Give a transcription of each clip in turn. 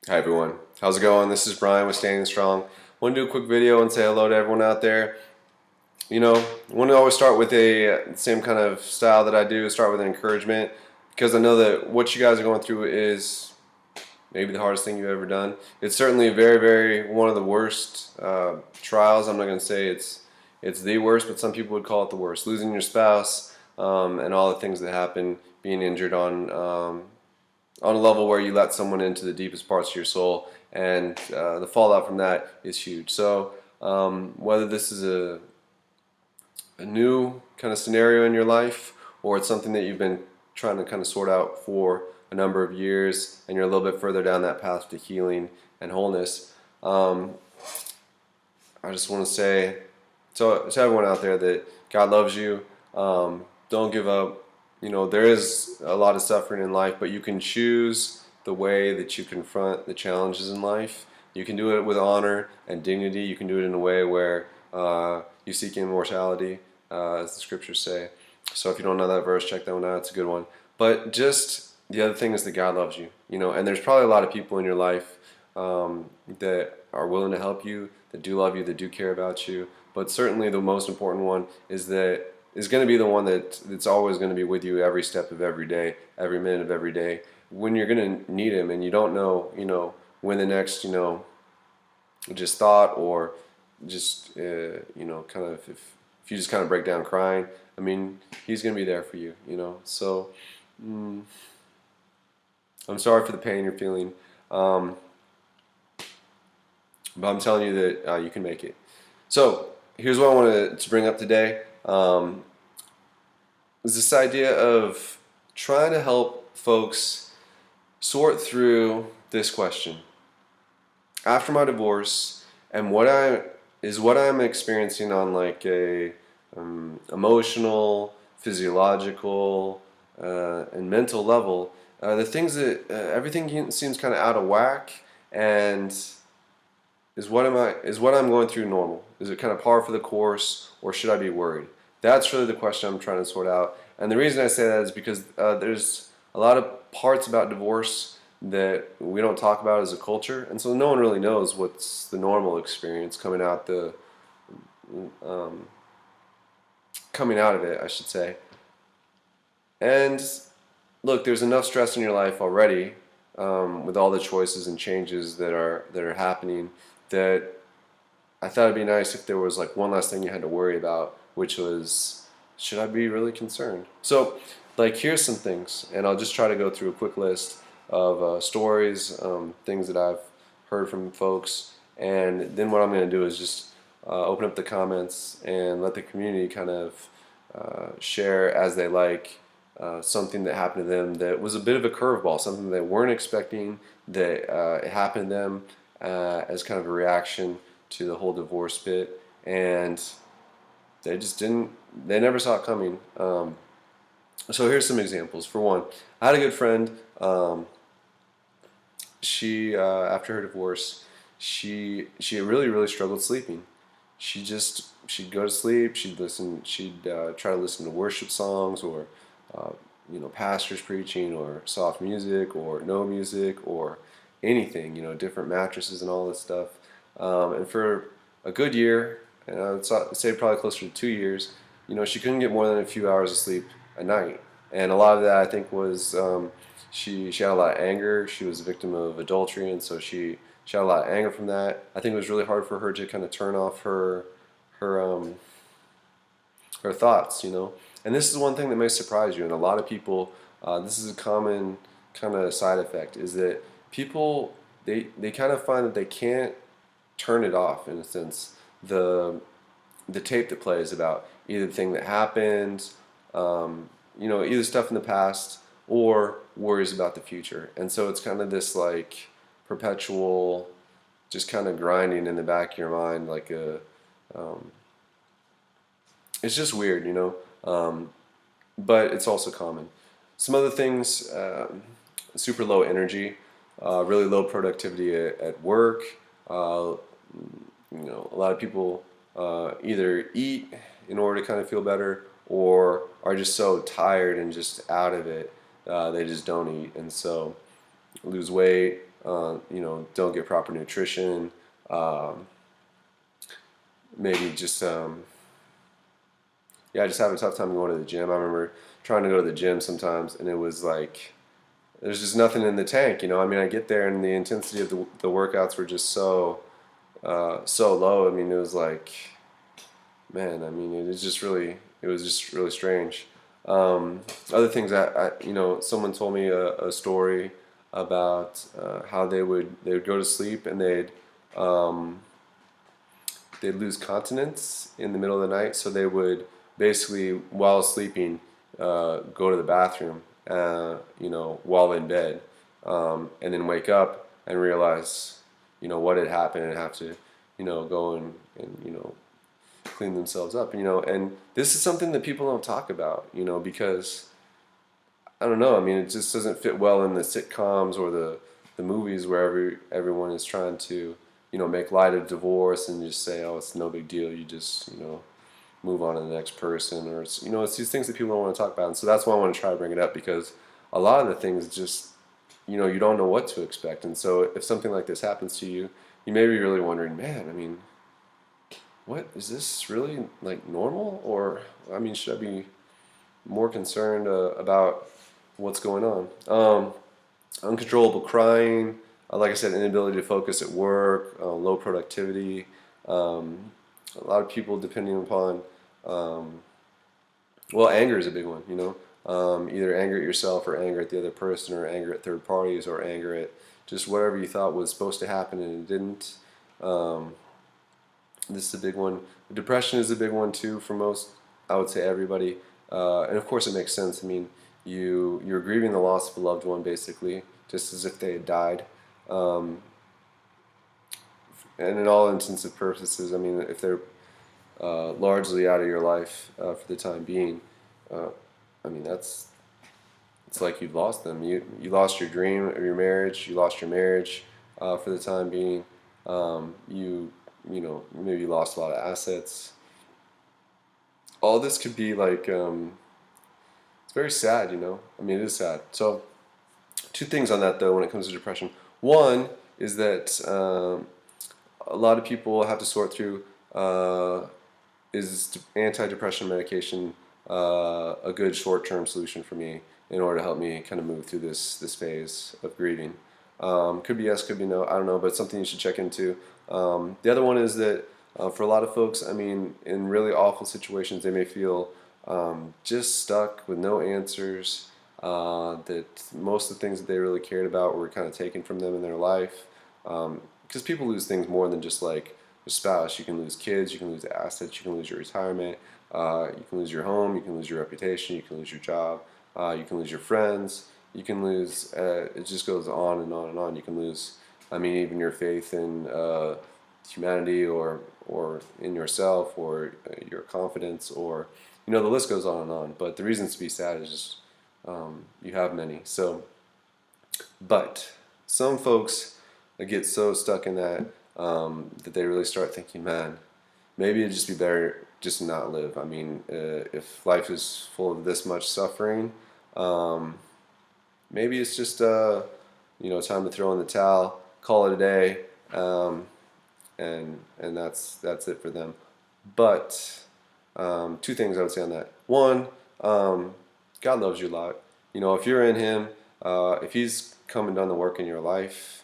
Hi everyone, how's it going? This is Brian with Standing Strong. Want to do a quick video and say hello to everyone out there. You know, I want to always start with a same kind of style that I do, start with an encouragement, because I know that what you guys are going through is maybe the hardest thing you've ever done. It's certainly very one of the worst trials. I'm not going to say it's the worst, but some people would call it the worst. Losing your spouse and all the things that happen, being injured on a level where you let someone into the deepest parts of your soul, and the fallout from that is huge. So whether this is a new kind of scenario in your life, or it's something that you've been trying to kind of sort out for a number of years, and you're a little bit further down that path to healing and wholeness, I just want to say to everyone out there that God loves you. Don't give up. You know, there is a lot of suffering in life, but you can choose the way that you confront the challenges in life. You can do it with honor and dignity. You can do it in a way where you seek immortality, as the scriptures say. So if you don't know that verse, check that one out. It's a good one. But just the other thing is that God loves you. You know, and there's probably a lot of people in your life that are willing to help you, that do love you, that do care about you. But certainly the most important one is going to be the one that's always going to be with you every step of every day, every minute of every day. When you're going to need him and you don't know, when the next, just thought or just, kind of if you just kind of break down crying, I mean, he's going to be there for you, So I'm sorry for the pain you're feeling, but I'm telling you that you can make it. So here's what I wanted to bring up today. Is this idea of trying to help folks sort through this question. After my divorce, and what I'm experiencing on like a emotional, physiological, and mental level, the things that everything seems kind of out of whack, and is what I'm going through normal? Is it kind of par for the course, or should I be worried? That's really the question I'm trying to sort out. And the reason I say that is because there's a lot of parts about divorce that we don't talk about as a culture, and so no one really knows what's the normal experience um, coming out of it, I should say. And look, there's enough stress in your life already with all the choices and changes that are happening, that I thought it'd be nice if there was like one last thing you had to worry about, which was, should I be really concerned? So, like, here's some things, and I'll just try to go through a quick list of stories, things that I've heard from folks, and then what I'm going to do is just open up the comments and let the community kind of share as they like something that happened to them that was a bit of a curveball, something they weren't expecting, that it happened to them as kind of a reaction to the whole divorce bit, and they never saw it coming. So here's some examples. For one, I had a good friend. She after her divorce, she really struggled sleeping. She'd go to sleep. She'd try to listen to worship songs, or pastors preaching, or soft music, or no music, or anything, different mattresses and all this stuff. And for a good year, and I would say probably closer to 2 years, she couldn't get more than a few hours of sleep a night. And a lot of that, I think, was she had a lot of anger. She was a victim of adultery, and so she had a lot of anger from that. I think it was really hard for her to kind of turn off her her thoughts, And this is one thing that may surprise you, and a lot of people, this is a common kind of side effect, is that people, they kind of find that they can't turn it off, in a sense. The tape that plays about either the thing that happened, either stuff in the past or worries about the future. And so it's kind of this like perpetual, just kind of grinding in the back of your mind, like it's just weird, but it's also common. Some other things, super low energy, really low productivity at work. A lot of people either eat in order to kind of feel better, or are just so tired and just out of it, they just don't eat, and so lose weight, don't get proper nutrition. Um, Maybe just yeah, just having a tough time going to the gym. I remember trying to go to the gym sometimes, and it was like there's just nothing in the tank. I mean, I get there, and the intensity of the workouts were just so low. I mean, it was like, man. I mean, it was just really strange. Other things someone told me a story about how they would go to sleep and um, they'd lose continence in the middle of the night, so they would basically, while sleeping, go to the bathroom, while in bed, and then wake up and realize, what had happened and have to, go and clean themselves up, and this is something that people don't talk about, because I don't know. I mean, it just doesn't fit well in the sitcoms or the movies where everyone is trying to, make light of divorce and just say, oh, it's no big deal. You just, move on to the next person, or it's these things that people don't want to talk about. And so that's why I want to try to bring it up, because a lot of the things just, you don't know what to expect. And so if something like this happens to you, you may be really wondering, man, I mean, what is this really like normal? Or, I mean, should I be more concerned about what's going on? Uncontrollable crying, like I said, inability to focus at work, low productivity. A lot of people depending upon, well, anger is a big one, either anger at yourself or anger at the other person or anger at third parties or anger at just whatever you thought was supposed to happen and it didn't. This is a big one. Depression is a big one too for most, I would say everybody. And of course it makes sense. I mean, you're grieving the loss of a loved one basically, just as if they had died. Um, and in all intents and purposes, I mean, if they're largely out of your life for the time being, uh, I mean, it's like you've lost them. You lost your dream of your marriage. You lost your marriage for the time being. Maybe you lost a lot of assets. All this could be like it's very sad. I mean, it is sad. So two things on that though when it comes to depression. One is that a lot of people have to sort through is antidepressant medication a good short-term solution for me in order to help me kind of move through this phase of grieving. Could be yes, could be no, I don't know, but it's something you should check into. The other one is that for a lot of folks, I mean, in really awful situations, they may feel just stuck with no answers, that most of the things that they really cared about were kind of taken from them in their life. Because people lose things more than just like a spouse. You can lose kids, you can lose assets, you can lose your retirement, you can lose your home, you can lose your reputation, you can lose your job, you can lose your friends, you can lose, it just goes on and on and on. You can lose, I mean, even your faith in humanity or in yourself or your confidence or, the list goes on and on. But the reasons to be sad is just you have many. So, but some folks get so stuck in that that they really start thinking, man, maybe it'd just be better just to not live. I mean, if life is full of this much suffering, maybe it's just time to throw in the towel, call it a day, and that's it for them. But two things I would say on that. One, God loves you a lot. If you're in Him, if He's come and done the work in your life,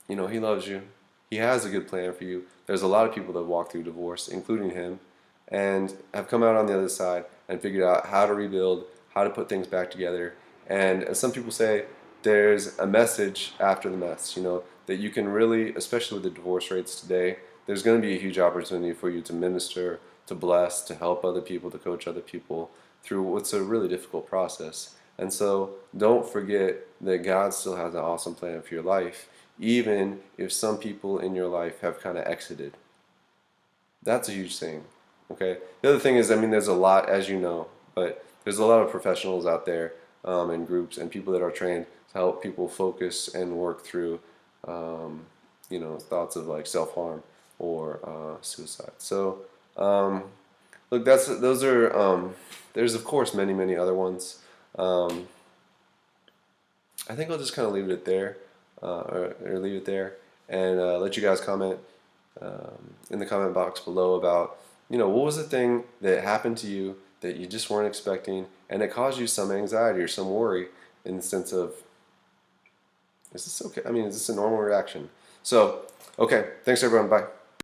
He loves you. He has a good plan for you. There's a lot of people that walk through divorce, including him, and have come out on the other side and figured out how to rebuild, how to put things back together. And as some people say, there's a message after the mess, that you can really, especially with the divorce rates today, there's going to be a huge opportunity for you to minister, to bless, to help other people, to coach other people through what's a really difficult process. And so don't forget that God still has an awesome plan for your life, even if some people in your life have kind of exited. That's a huge thing. Okay. The other thing is, I mean, there's a lot, as you know, but there's a lot of professionals out there and groups and people that are trained to help people focus and work through, thoughts of like self-harm or suicide. So, look, those are. There's of course many other ones. I think I'll just kind of leave it there. or leave it there, and let you guys comment in the comment box below about, what was the thing that happened to you that you just weren't expecting, and it caused you some anxiety or some worry in the sense of, is this okay? I mean, is this a normal reaction? So, okay, thanks everyone. Bye.